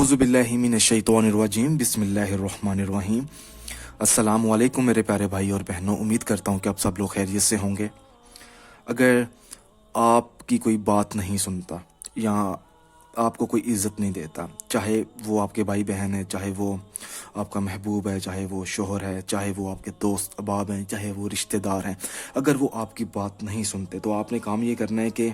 औज़ु बिल्लाहि मिनश शैतानिर रजीम बिस्मिल्लाहिर्रहमानिर रहीम। अस्सलाम वालेकुम मेरे प्यारे भाई और बहनों, उम्मीद करता हूँ कि आप सब लोग खैरियत से होंगे। अगर आपकी कोई बात नहीं सुनता या आपको कोई इज़्ज़त नहीं देता, चाहे वो आपके भाई बहन है, चाहे वो आपका महबूब है, चाहे वो शोहर है, चाहे वो आपके दोस्त अहबाब हैं, चाहे वो रिश्तेदार हैं, अगर वो आपकी बात नहीं सुनते तो आपने काम ये करना है कि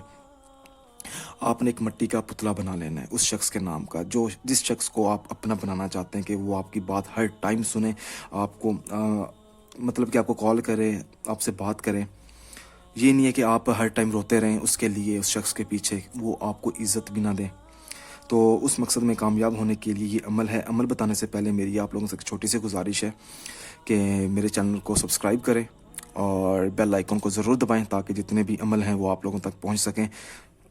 आपने एक मिट्टी का पुतला बना लेना है उस शख्स के नाम का, जो जिस शख्स को आप अपना बनाना चाहते हैं कि वो आपकी बात हर टाइम सुने, आपको मतलब कि आपको कॉल करे, आपसे बात करें। ये नहीं है कि आप हर टाइम रोते रहें उसके लिए, उस शख्स के पीछे, वो आपको इज़्ज़त भी ना दे। तो उस मकसद में कामयाब होने के लिए ये अमल है। अमल बताने से पहले मेरी आप लोगों से एक छोटी सी गुजारिश है कि मेरे चैनल को सब्सक्राइब करें और बेल आइकन को ज़रूर दबाएं ताकि जितने भी अमल हैं वो आप लोगों तक पहुंच सकें,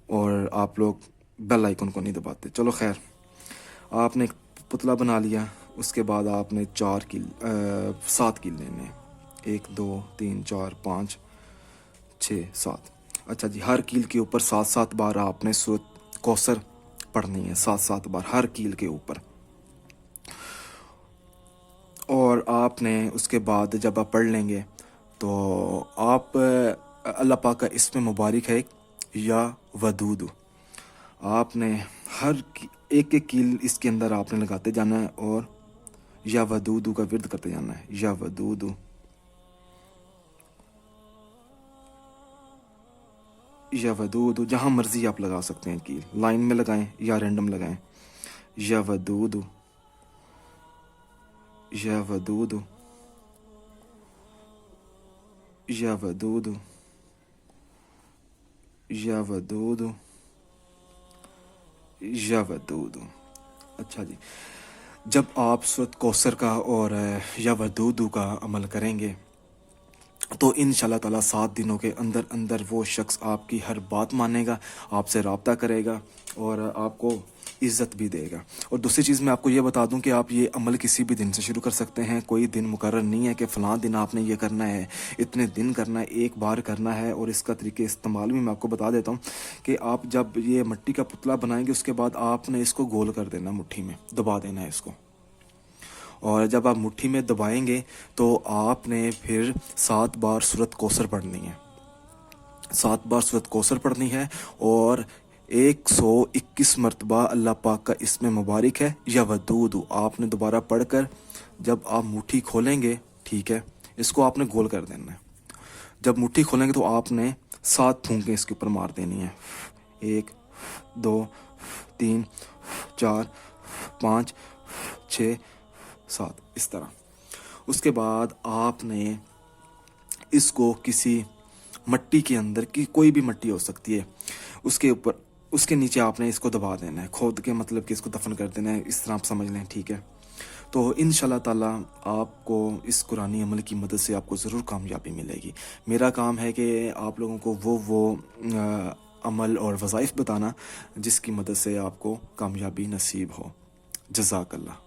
और आप लोग बेल आइकन को नहीं दबाते। चलो खैर, आपने एक पुतला बना लिया, उसके बाद आपने 7 कील लेने हैं। 1 2 3 4 5 6 7। अच्छा जी, हर कील के ऊपर 7 बार आपने सूरत कौसर पढ़नी है, 7 बार हर कील के ऊपर। और आपने उसके बाद जब आप पढ़ लेंगे तो आप अल्लाह पाक का इसमें मुबारक है या वदूद, आपने एक एक कील इसके अंदर आपने लगाते जाना है और या वदूद का विर्द करते जाना है। या वदूद, या वदूद, जहाँ मर्जी आप लगा सकते हैं कील, लाइन में लगाएं या रैंडम लगाएं। या वदूद, या वदूद, या वदूद, या वदूद, या वदूद। अच्छा जी, जब आप सूरत कौसर का और या वदूद का अमल करेंगे तो इंशाल्लाह ताला 7 दिनों के अंदर अंदर वो शख्स आपकी हर बात मानेगा, आपसे रब्ता करेगा और आपको इज़्ज़त भी देगा। और दूसरी चीज़ मैं आपको ये बता दूं कि आप ये अमल किसी भी दिन से शुरू कर सकते हैं, कोई दिन मुकर्रर नहीं है कि फ़लाँ दिन आपने ये करना है, इतने दिन करना है, एक बार करना है। और इसका तरीके इस्तेमाल भी मैं आपको बता देता हूँ कि आप जब ये मिट्टी का पुतला बनाएंगे उसके बाद आपने इसको गोल कर देना, मुट्ठी में दबा देना है इसको, और जब आप मुट्ठी में दबाएंगे तो आपने फिर 7 बार सूरत कौसर पढ़नी है, 7 बार सूरत कौसर पढ़नी है और 121 मरतबा अल्लाह पाक का इसमें मुबारक है या वदूद आपने दोबारा पढ़कर जब आप मुट्ठी खोलेंगे, ठीक है, इसको आपने गोल कर देना है। जब मुट्ठी खोलेंगे तो आपने 7 फूंकें इसके ऊपर मार देनी है। 1 2 3 4 5 6 7, इस तरह। उसके बाद आपने इसको किसी मट्टी के अंदर, की कोई भी मट्टी हो सकती है, उसके ऊपर, उसके नीचे आपने इसको दबा देना है, खोद के, मतलब कि इसको दफन कर देना है, इस तरह आप समझ लें, ठीक है। तो इंशाल्लाह ताला आपको इस कुरानी अमल की मदद से आपको ज़रूर कामयाबी मिलेगी। मेरा काम है कि आप लोगों को वो अमल और वज़ाइफ बताना जिसकी मदद से आपको कामयाबी नसीब हो। जज़ाकल्लाह।